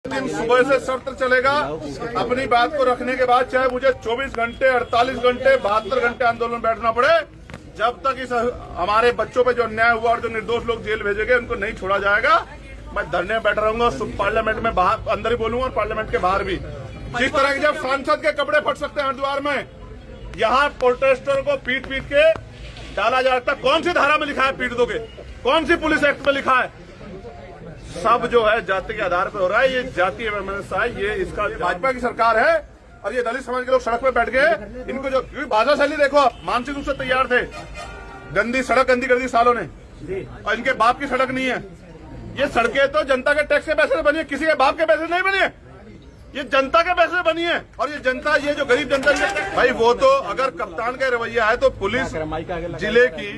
दिन सुबह से सत्र चलेगा। अपनी बात को रखने के बाद चाहे मुझे 24 घंटे 48 घंटे 72 घंटे आंदोलन बैठना पड़े, जब तक इस हमारे बच्चों पे जो अन्याय हुआ और जो निर्दोष लोग जेल भेजे गए उनको नहीं छोड़ा जाएगा, मैं धरने में बैठा रहूंगा। पार्लियामेंट में बाहर अंदर ही बोलूंगा और पार्लियामेंट के बाहर भी। जिस तरह के जब सांसद के कपड़े फट सकते हैं हरिद्वार में, यहाँ प्रोटेस्टर को पीट पीट के डाला जाता है। कौन सी धारा में लिखा है पीट दोगे? कौन सी पुलिस एक्ट में लिखा है? सब जो है जाति के आधार पर हो रहा है। ये जातीय व्यवस्था है, ये इसका भाजपा की सरकार है और ये दलित समाज के लोग सड़क पे बैठ गए। इनको जो भाषा शैली देखो, आप मानसिक रूप से तैयार थे। गंदी सड़क गंदी कर दी सालों ने, और इनके बाप की सड़क नहीं है। ये सड़कें तो जनता के टैक्स के पैसे से बनी है, किसी के बाप के पैसे नहीं बनी है। ये जनता के पैसे बनी है। और ये जनता, ये जो गरीब जनता, भाई वो तो अगर कप्तान का रवैया है तो पुलिस जिले की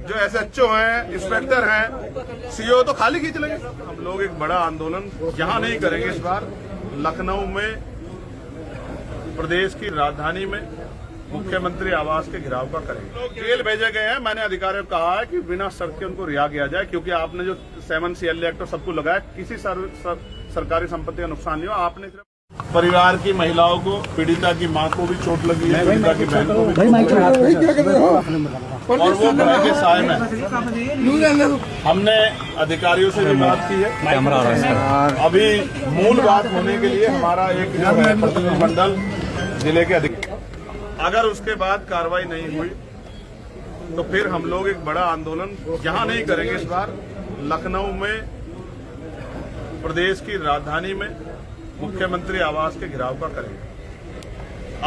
जो एसएचओ हैं, इंस्पेक्टर हैं, सीओ तो खाली खींच लेंगे। हम लोग एक बड़ा आंदोलन यहाँ नहीं करेंगे इस बार, लखनऊ में, प्रदेश की राजधानी में मुख्यमंत्री आवास के घिराव का करेंगे। लोग जेल भेजे गए हैं। मैंने अधिकारियों को कहा है कि बिना शर्त के उनको रिहा किया जाए, क्योंकि आपने जो 7 CLA एक्ट और सबको लगाया, किसी सरकारी संपत्ति का नुकसान नहीं हो। आपने सिर्फ परिवार की महिलाओं को, पीड़िता की मां को भी चोट लगी है, पीड़िता की बहन को भी, और वो भय के साए में हमने अधिकारियों से भी बात की है। अभी मूल बात होने के लिए हमारा एक जो है प्रतिनिधिमंडल जिले के अधिकारी, अगर उसके बाद कार्रवाई नहीं हुई तो फिर हम लोग एक बड़ा आंदोलन यहाँ नहीं करेंगे इस बार, लखनऊ में, प्रदेश की राजधानी में मुख्यमंत्री आवास के घिराव का करेंगे।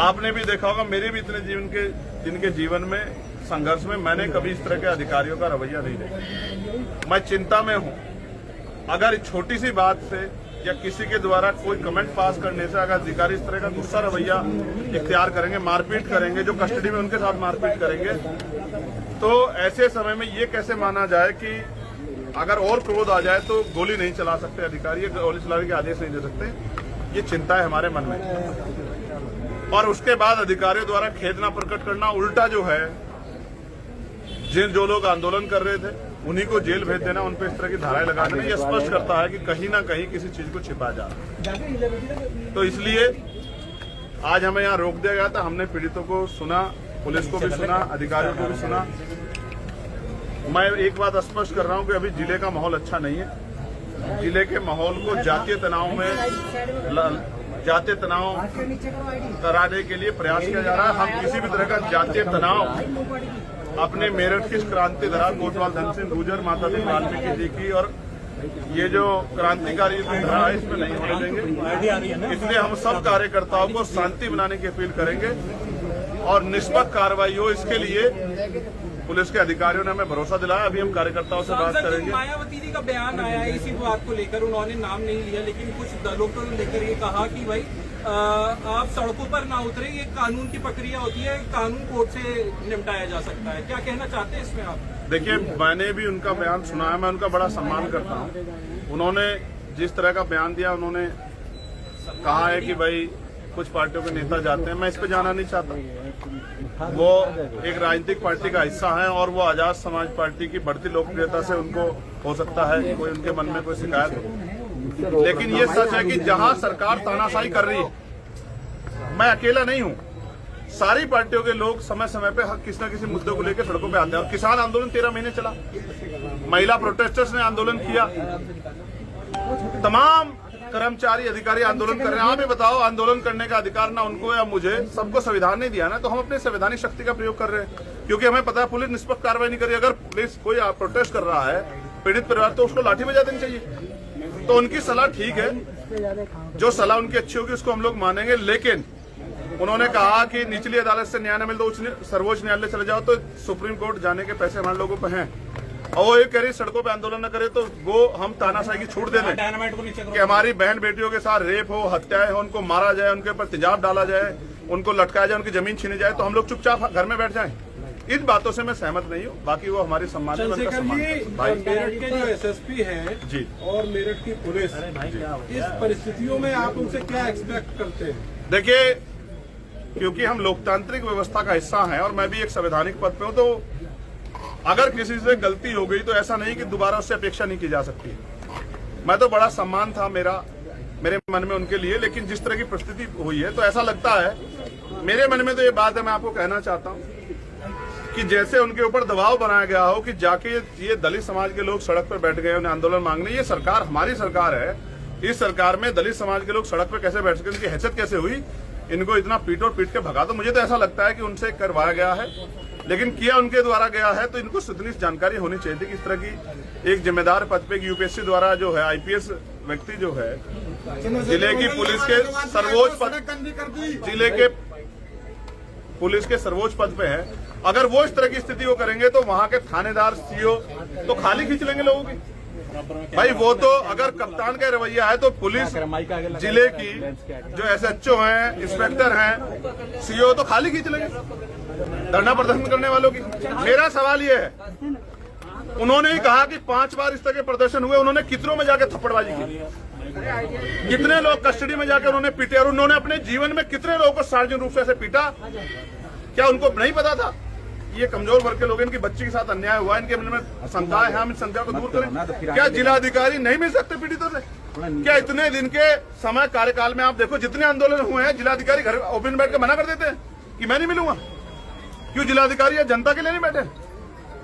आपने भी देखा होगा, मेरे भी इतने जिनके जीवन में संघर्ष में मैंने कभी इस तरह के अधिकारियों का रवैया नहीं देखा। मैं चिंता में हूं। अगर छोटी सी बात से या किसी के द्वारा कोई कमेंट पास करने से अगर अधिकारी इस तरह का गुस्सा रवैया इख्तियार करेंगे, मारपीट करेंगे, जो कस्टडी में उनके साथ मारपीट करेंगे, तो ऐसे समय में ये कैसे माना जाए कि अगर और क्रोध आ जाए तो गोली नहीं चला सकते अधिकारी, गोली चलाने के आदेश नहीं दे सकते। ये चिंता है हमारे मन में। और उसके बाद अधिकारियों द्वारा खेदना प्रकट करना, उल्टा जो है जो लोग आंदोलन कर रहे थे उन्हीं को जेल भेज देना, उन पर इस तरह की धाराएं लगा देना, ये स्पष्ट करता है कि कहीं ना कहीं किसी चीज को छिपा जा रहा है। तो इसलिए आज हमें यहाँ रोक दिया गया था। हमने पीड़ितों को सुना, पुलिस को भी सुना, अधिकारियों को भी सुना। मैं एक बात स्पष्ट कर रहा हूं कि अभी जिले का माहौल अच्छा नहीं है। जिले के माहौल को जातीय तनाव कराने के लिए प्रयास किया जा रहा है। हम किसी भी तरह का जातीय तनाव अपने मेरठ की क्रांति धरा कोतवाल धन सिंह गुर्जर, माता दी वाल्मीकि जी की और ये जो क्रांतिकारी धरा है, इसमें नहीं होने देंगे। इसलिए हम सब कार्यकर्ताओं को शांति बनाने की अपील करेंगे और निष्पक्ष कार्रवाई हो, इसके लिए पुलिस के अधिकारियों ने हमें भरोसा दिलाया। अभी हम कार्यकर्ताओं से बात करेंगे। मायावती जी का बयान आया है इसी बात को लेकर, उन्होंने नाम नहीं लिया, लेकिन कुछ दलों को लेकर ये कहा कि भाई आप सड़कों पर ना उतरे, ये कानून की प्रक्रिया होती है, कानून कोर्ट से निपटाया जा सकता है। क्या कहना चाहते हैं इसमें आप? देखिए, मैंने भी उनका बयान सुना है, मैं उनका बड़ा सम्मान करता हूँ। उन्होंने जिस तरह का बयान दिया, उन्होंने कहा है कि भाई कुछ पार्टियों के नेता जाते हैं, मैं इस पे जाना नहीं चाहता। वो एक राजनीतिक पार्टी का हिस्सा है और वो आजाद समाज पार्टी की बढ़ती लोकप्रियता से उनको हो सकता है कोई उनके मन में कोई शिकायत हो, लेकिन ये सच है कि जहां सरकार तानाशाही कर रही है, मैं अकेला नहीं हूं, सारी पार्टियों के लोग समय समय पे किसी न किसी मुद्दे को लेकर सड़कों पे आते हैं। और किसान आंदोलन 13 महीने चला, महिला प्रोटेस्टर्स ने आंदोलन किया, तमाम कर्मचारी अधिकारी आंदोलन कर रहे हैं। आप ही बताओ, आंदोलन करने का अधिकार ना उनको या मुझे, सबको संविधान नहीं दिया ना, तो हम अपने संवैधानिक शक्ति का प्रयोग कर रहे हैं, क्योंकि हमें पता है पुलिस निष्पक्ष कार्रवाई नहीं कर रही। अगर पुलिस कोई प्रोटेस्ट कर रहा है, पीड़ित परिवार, तो उसको लाठी बजा देनी चाहिए। तो उनकी सलाह ठीक है, जो सलाह उनकी अच्छी होगी उसको हम लोग मानेंगे। लेकिन उन्होंने कहा कि निचली अदालत से न्याय न मिले तो सर्वोच्च न्यायालय चले जाओ, तो सुप्रीम कोर्ट जाने के पैसे हमारे लोगों पे हैं। और वो ये कह रही सड़कों पे आंदोलन न करे तो वो हम तानाशाही की छूट दे दें कि हमारी बहन बेटियों के साथ रेप हो, हत्याएं हो, उनको मारा जाए, उनके ऊपर तेजाब डाला जाए, उनको लटकाया जाए, उनकी जमीन छीनी जाए, तो हम लोग चुपचाप घर में बैठ जाएं। इन बातों से मैं सहमत नहीं हूँ। बाकी वो हमारी सम्मान मेरठ के जो एसएसपी हैं जी और मेरठ की पुलिस, इस परिस्थितियों में आप उनसे क्या एक्सपेक्ट करते हैं? देखिए, क्योंकि हम लोकतांत्रिक व्यवस्था का हिस्सा हैं और मैं भी एक संवैधानिक पद पे हूँ, तो अगर किसी से गलती हो गई तो ऐसा नहीं कि दोबारा उससे अपेक्षा नहीं की जा सकती। मैं तो बड़ा सम्मान था मेरा मेरे मन में उनके लिए, लेकिन जिस तरह की परिस्थिति हुई है तो ऐसा लगता है, मेरे मन में तो ये बात है, मैं आपको कहना चाहता हूँ कि जैसे उनके ऊपर दबाव बनाया गया हो कि जाके ये दलित समाज के लोग सड़क पर बैठ गए, उन्हें आंदोलन मांगने। ये सरकार हमारी सरकार है, इस सरकार में दलित समाज के लोग सड़क पर कैसे बैठ सके, उनकी हैसियत कैसे हुई, इनको इतना पीट के भगा। तो मुझे तो ऐसा लगता है कि उनसे करवाया गया है, लेकिन किया उनके द्वारा गया है तो इनको इतनी जानकारी होनी चाहिए थी कि इस तरह की एक जिम्मेदार पद पे यूपीएससी द्वारा जो है आईपीएस व्यक्ति जो है जिले की पुलिस के सर्वोच्च पद, जिले के पुलिस के सर्वोच्च पद पे है, अगर वो इस तरह की स्थिति को करेंगे तो वहां के थानेदार सीओ तो खाली खींच लेंगे लोगों की। भाई वो तो अगर कप्तान का रवैया है तो पुलिस जिले की जो एसएचओ हैं, इंस्पेक्टर हैं, सीओ तो खाली खींच लेंगे धरना प्रदर्शन करने वालों की। मेरा सवाल ये है, उन्होंने ही कहा कि 5 बार इस तरह के प्रदर्शन हुए, उन्होंने कितनों में जाकर थप्पड़बाजी की, कितने लोग कस्टडी में जाकर उन्होंने पीटे, और उन्होंने अपने जीवन में कितने लोगों को सार्वजनिक रूप से ऐसे पीटा। क्या उनको नहीं पता था ये कमजोर वर्ग के लोग, इनकी बच्ची के साथ अन्याय हुआ, इनके मन में शंकाएं हैं, हम इस शंका को दूर करें। क्या जिलाधिकारी नहीं मिल सकते पीड़ितों से? क्या इतने दिन के समय कार्यकाल में आप देखो जितने आंदोलन हुए हैं, जिलाधिकारी घर ओपन बैठ के मना कर देते हैं कि मैं नहीं मिलूंगा? क्यों जिलाधिकारी या जनता के लिए नहीं बैठे?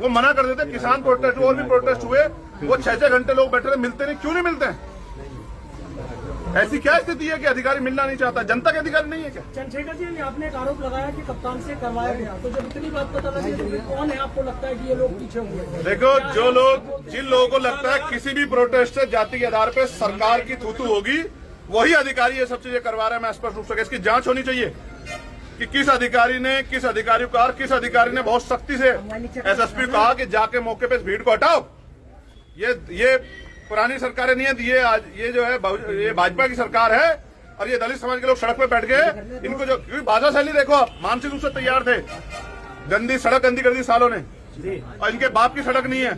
वो मना कर देते। किसान प्रोटेस्ट और भी प्रोटेस्ट हुए, वो 6-6 घंटे लोग बैठे रहे, मिलते नहीं। क्यों नहीं मिलते हैं? ऐसी क्या स्थिति है कि अधिकारी मिलना नहीं चाहता? जनता के अधिकारी नहीं है क्या? चंद्रशेखर जी, आपने एक आरोप लगाया कि कप्तान से करवाया गया, तो जब इतनी बात पता लगी तो कौन है आपको लगता है कि ये लोग पीछे हुए? देखो, जो लोग, जिन लोगों को लगता है किसी भी प्रोटेस्ट से जाति के आधार पर सरकार की थूथू होगी, वही अधिकारी ये सब चीजें करवा रहे हैं। मैं स्पष्ट रूप से इसकी जांच होनी चाहिए कि किस अधिकारी ने, किस अधिकारी को, किस अधिकारी ने बहुत सख्ती से एसएसपी कहा कि जाके मौके पे इस भीड़ को हटाओ। ये पुरानी सरकारें नहीं है, ये जो है ये भाजपा की सरकार है, और ये दलित समाज के लोग सड़क पे बैठ गए। इनको जो, क्योंकि भाषा शैली देखो, आप मानसिक रूप से तैयार थे। गंदी सड़क गंदी कर दी सालों ने, और इनके बाप की सड़क नहीं है।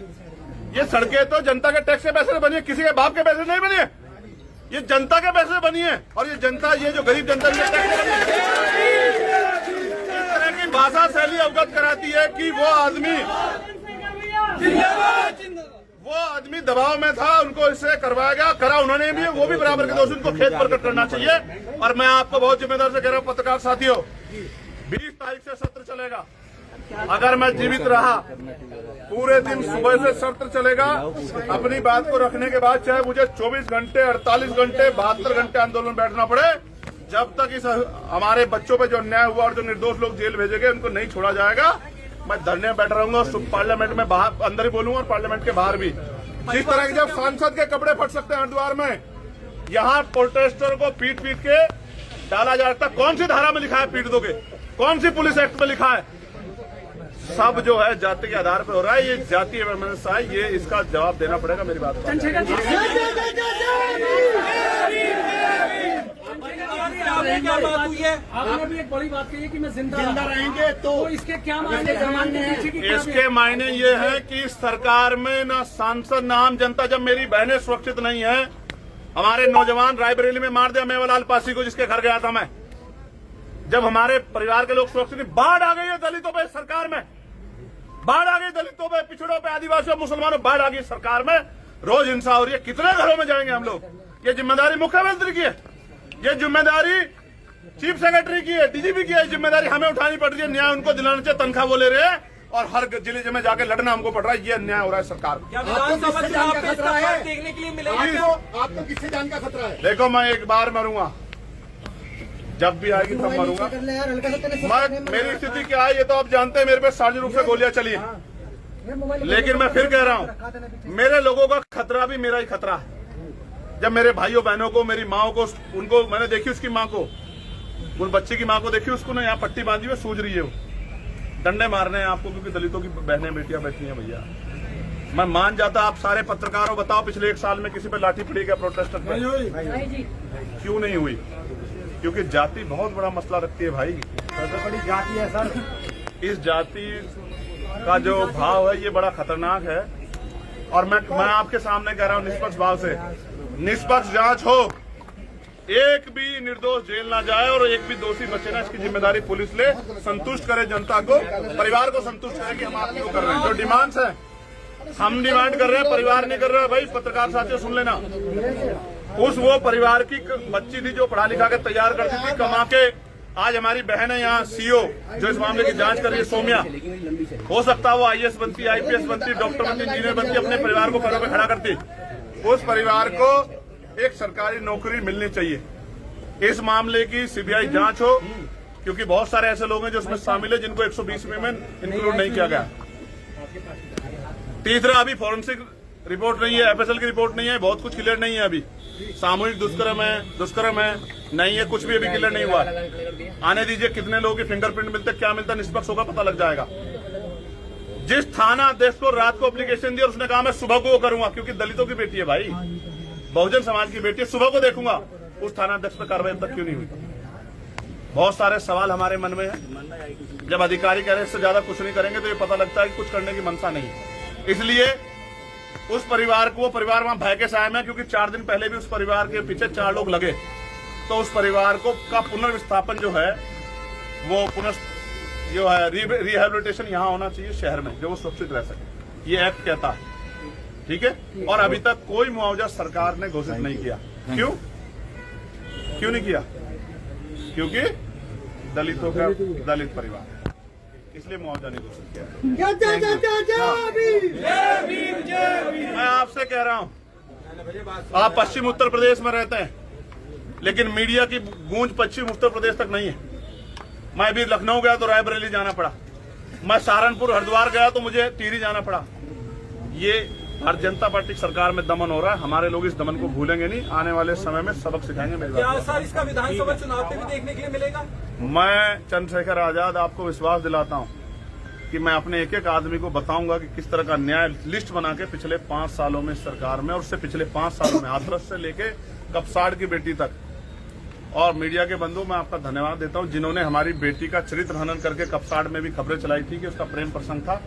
ये सड़कें तो जनता के टैक्स के पैसे से बनी है, किसी के बाप के पैसे नहीं बनी है। ये जनता के पैसे बनी है, और ये जनता, ये जो गरीब जनता इस तरह की भाषा शैली अवगत कराती है कि वो आदमी दबाव में था, उनको इससे करवाया गया, करा उन्होंने भी, वो भी बराबर के दोषी, उनको खेत प्रकट करना चाहिए। और मैं आपको बहुत जिम्मेदार से कह रहा हूँ, पत्रकार साथियों, 20 तारीख से सत्र चलेगा। अगर मैं जीवित रहा, पूरे दिन सुबह से सत्र चलेगा। अपनी बात को रखने के बाद चाहे मुझे 24 घंटे, 48 घंटे, 72 घंटे आंदोलन बैठना पड़े, जब तक इस हमारे बच्चों पे जो अन्याय हुआ और जो निर्दोष लोग जेल भेजे गए उनको नहीं छोड़ा जाएगा। मैं धरने में बैठा रहूंगा, पार्लियामेंट में बाहर अंदर ही बोलूंगा और पार्लियामेंट के बाहर भी। जिस तरह के जब सांसद के कपड़े फट सकते हैं हरिद्वार में, यहाँ प्रोटेस्टर को पीट के डाला जाता। कौन सी धारा में लिखा है पीट दोगे? कौन सी पुलिस एक्ट में लिखा है? सब जो है जाति के आधार पर हो रहा है। ये जातीय वैमनस्य है, ये इसका जवाब देना पड़ेगा। मेरी बात क्या बात हुई है? आपने भी एक बड़ी बात कही है कि मैं जिंदा रहेंगे, तो इसके क्या मायने? इसके मायने ये है कि सरकार में ना सांसद ना आम जनता, जब मेरी बहनें सुरक्षित नहीं है, हमारे नौजवान रायबरेली में मार दिया मेवालाल पासी को, जिसके घर गया था मैं, जब हमारे परिवार के लोग सुरक्षित नहीं, बाढ़ आ गई है दलितों पे सरकार में, बाढ़ आ गई दलितों पे, पिछड़ों पे, आदिवासियों, मुसलमानों, बाढ़ आ गई सरकार में, रोज हिंसा हो रही है। कितने घरों में जाएंगे हम लोग? ये जिम्मेदारी मुख्यमंत्री की है, ये जिम्मेदारी चीफ सेक्रेटरी की है, डीजीपी की है, जिम्मेदारी हमें उठानी पड़ रही है। न्याय उनको दिलाना चाहिए, तनख्वाह वो ले रहे हैं और हर जिले में जाकर लड़ना हमको पड़ रहा है। ये अन्याय हो रहा है सरकार को। देखने के लिए मिलेगा आपको किससे जान का खतरा है? देखो, मैं एक बार मरूंगा, जब भी आएगी तब मरूंगा। मेरी स्थिति क्या है ये तो आप जानते हैं, मेरे पे सार्वजनिक रूप से गोलियां चली है, लेकिन मैं फिर कह रहा हूं, मेरे लोगों का खतरा भी मेरा ही खतरा है। जब मेरे भाइयों बहनों को, मेरी माओ को, उनको मैंने देखी, उसकी माँ को, उन बच्चे की माँ को देखी, उसको ना यहाँ पट्टी बांधी हुई सूझ रही है, वो डंडे मारने हैं आपको, क्योंकि दलितों की बहनें बेटियां बैठी हैं। भैया मैं मान जाता, आप सारे पत्रकारों बताओ पिछले 1 साल में किसी पे लाठी पड़ी क्या प्रोटेस्टर पे? क्यों नहीं हुई? क्योंकि जाति बहुत बड़ा मसला रखती है भाई। सबसे बड़ी जाति है सर। इस जाति का जो भाव है ये बड़ा खतरनाक है, और मैं आपके सामने कह रहा हूँ, निष्पक्ष भाव से निष्पक्ष जांच हो, एक भी निर्दोष जेल ना जाए और एक भी दोषी बचे ना, इसकी जिम्मेदारी पुलिस ले, संतुष्ट करे जनता को, परिवार को संतुष्ट करे कि हम आप क्यों कर रहे हैं। जो डिमांड्स है हम डिमांड कर रहे हैं, परिवार नहीं कर रहा है। भाई पत्रकार साथियों सुन लेना, उस वो परिवार की बच्ची थी जो पढ़ा लिखा के तैयार करती थी, कमा के। आज हमारी बहन है यहाँ सीओ जो इस मामले की जांच कर रही है, सोम्या। हो सकता है वो आईएएस बनती, आईपीएस बनती, डॉक्टर बनती, इंजीनियर बनती, अपने परिवार को पैरों पे खड़ा करती। उस परिवार को एक सरकारी नौकरी मिलनी चाहिए। इस मामले की सीबीआई जांच हो, क्योंकि बहुत सारे ऐसे लोग हैं जो उसमें शामिल है जिनको 120 में इंक्लूड नहीं किया गया। तीसरा, अभी फॉरेंसिक रिपोर्ट नहीं है, एफएसएल की रिपोर्ट नहीं है, बहुत कुछ क्लियर नहीं है। अभी सामूहिक दुष्कर्म है नहीं है, कुछ भी अभी क्लियर नहीं हुआ। आने दीजिए, कितने लोगों के फिंगरप्रिंट मिलते, क्या मिलता, निष्पक्ष होगा, पता लग जाएगा। जिस थाना अध्यक्ष को रात को एप्लीकेशन दी और उसने कहा मैं सुबह को वो करूंगा, क्योंकि दलितों की बेटी है भाई, बहुजन समाज की बेटी है, सुबह को देखूंगा, उस थाना अध्यक्ष पर कार्रवाई अब तक क्यों नहीं हुई? बहुत सारे सवाल हमारे मन में है। जब अधिकारी कह रहे हैं इससे ज्यादा कुछ नहीं करेंगे तो ये पता लगता है कि कुछ करने की मनसा नहीं। इसलिए उस परिवार को, वो परिवार वहां भय के साए में, क्योंकि 4 दिन पहले भी उस परिवार के पीछे 4 लोग लगे, तो उस परिवार को का पुनर्विस्थापन जो है वो जो है रिहेबिलिटेशन यहाँ होना चाहिए शहर में, जो वो सुरक्षित रह सके, ये एक्ट कहता है। ठीक है। और अभी तक कोई मुआवजा सरकार ने घोषित नहीं किया। क्यों नहीं किया? क्योंकि दलितों का दलित परिवार है, इसलिए मुआवजा नहीं घोषित किया। मैं आपसे कह रहा हूं, आप पश्चिम उत्तर प्रदेश में रहते हैं, लेकिन मीडिया की गूंज पश्चिम उत्तर प्रदेश तक नहीं है। मैं भी लखनऊ गया तो रायबरेली जाना पड़ा, मैं सहारनपुर हरिद्वार गया तो मुझे टिहरी जाना पड़ा। ये भारतीय जनता पार्टी की सरकार में दमन हो रहा है। हमारे लोग इस दमन को भूलेंगे नहीं, आने वाले समय में सबक सिखाएंगे। मेरी क्या सर इसका विधानसभा चुनाव पे भी देखने के लिए मिलेगा? मैं चंद्रशेखर आजाद आपको विश्वास दिलाता हूं कि मैं अपने एक एक आदमी को बताऊंगा कि किस तरह का न्याय लिस्ट बना के पिछले 5 सालों में सरकार में और उससे पिछले 5 सालों में हाथरस से लेके कपसाड़ की बेटी तक। और मीडिया के बंधु, मैं आपका धन्यवाद देता हूं जिन्होंने हमारी बेटी का चरित्र हनन करके कपसाड़ में भी खबरें चलाई थी कि उसका प्रेम प्रसंग था।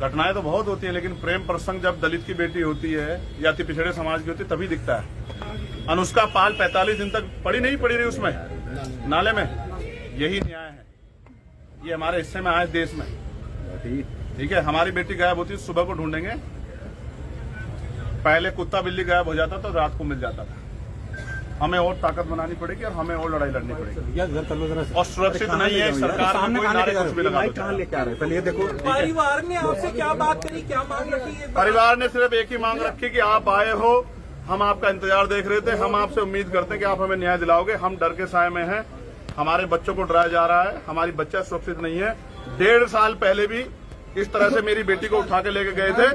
घटनाएं तो बहुत होती हैं, लेकिन प्रेम प्रसंग जब दलित की बेटी होती है या अति पिछड़े समाज की होती है तभी दिखता है। अनुष्का पाल 45 दिन तक पड़ी रही उसमें नाले में। यही न्याय है, ये हमारे हिस्से में आए देश में। ठीक है। हमारी बेटी गायब होती है, सुबह को ढूंढेंगे। पहले कुत्ता बिल्ली गायब हो जाता तो रात को मिल जाता था। हमें और ताकत बनानी पड़ेगी और हमें और लड़ाई लड़नी पड़ेगी। और सुरक्षित नहीं है सरकार में कोई नारे कुछ भी लगा दो। कहाँ लेके आ रहे हैं? पहले ये देखो, परिवार ने आपसे क्या बात करी, क्या मांग रखी है? परिवार ने सिर्फ एक ही मांग रखी कि आप आए हो, हम आपका इंतजार देख रहे थे, हम आपसे उम्मीद करते हैं कि आप हमें न्याय दिलाओगे। हम डर के साए में हैं, हमारे बच्चों को डराया जा रहा है, हमारी बच्चा सुरक्षित नहीं है। 1.5 साल पहले भी इस तरह से मेरी बेटी को उठा के लेके गए थे।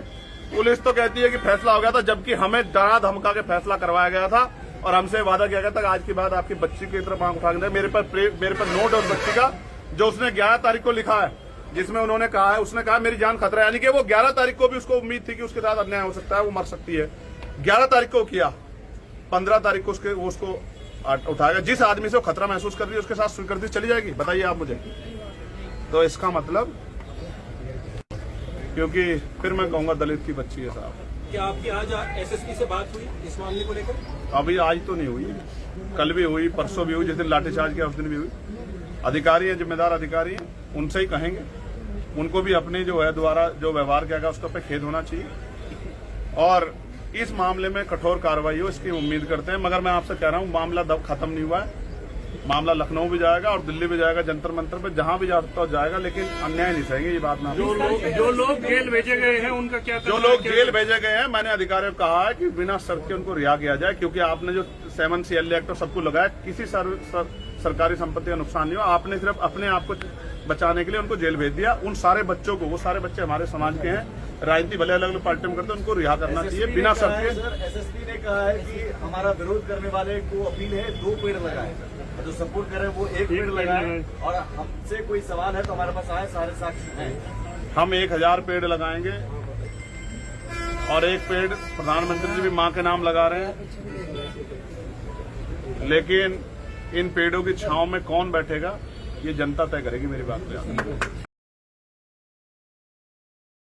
पुलिस तो कहती है कि फैसला हो गया था, जबकि हमें डरा धमका के फैसला करवाया गया था और हमसे वादा किया गया था आज के बाद आपकी बच्ची की तरफ आंख उठा के। मेरे पर नोट और बच्ची का जो उसने 11 तारीख को लिखा है, जिसमें उन्होंने कहा है, उसने कहा मेरी जान खतरा है, यानी कि वो 11 तारीख को भी उसको उम्मीद थी कि उसके साथ अन्याय हो सकता है, वो मर सकती है। 11 तारीख को किया, 15 तारीख को उसको उठाएगा। जिस आदमी से वो खतरा महसूस कर रही है उसके साथ स्वीकृति चली जाएगी, बताइए आप मुझे। तो इसका मतलब, क्योंकि फिर मैं कहूंगा दलित की बच्ची है साहब। क्या आपकी आज एसएसपी से बात हुई इस मामले को लेकर? अभी आज तो नहीं हुई, कल भी हुई, परसों भी हुई, जिस दिन लाठीचार्ज किया उस दिन भी हुई। अधिकारी हैं, जिम्मेदार अधिकारी हैं, उनसे ही कहेंगे। उनको भी अपने जो है द्वारा जो व्यवहार किया गया उसके ऊपर खेद होना चाहिए और इस मामले में कठोर कार्रवाई हो इसकी उम्मीद करते हैं। मगर मैं आपसे कह रहा हूं, मामला खत्म नहीं हुआ है। मामला लखनऊ भी जाएगा और दिल्ली भी जाएगा, जंतर मंतर पे जहां भी जा सकता हो जाएगा, लेकिन अन्याय नहीं सहेंगे। ये बात मैं जो लोग जेल भेजे गए हैं उनका क्या? जो लोग जेल भेजे गए हैं, मैंने अधिकारियों को कहा है कि बिना शर्त के उनको रिहा किया जाए, क्योंकि आपने जो 7 CL एक्ट और सबको लगाया, किसी सरकारी संपत्ति का नुकसान नहीं हुआ। आपने सिर्फ अपने आप को बचाने के लिए उनको जेल भेज दिया। उन सारे बच्चों को, वो सारे बच्चे हमारे समाज के हैं, राजनीति भले अलग अलग पार्टी में करते हैं, उनको रिहा करना चाहिए बिना शर्त के। एसएसपी ने कहा है कि हमारा विरोध करने वाले को अपील है 2 पेड़ लगाए, जो सपोर्ट करे वो 1 पेड़ लगाए, और हमसे कोई सवाल है तो हमारे पास आए, सारे साक्षी हैं। हम 1000 पेड़ लगाएंगे और 1 पेड़ प्रधानमंत्री जी भी मां के नाम लगा रहे हैं, लेकिन इन पेड़ों की छांव में कौन बैठेगा ये जनता तय करेगी। मेरी बात पे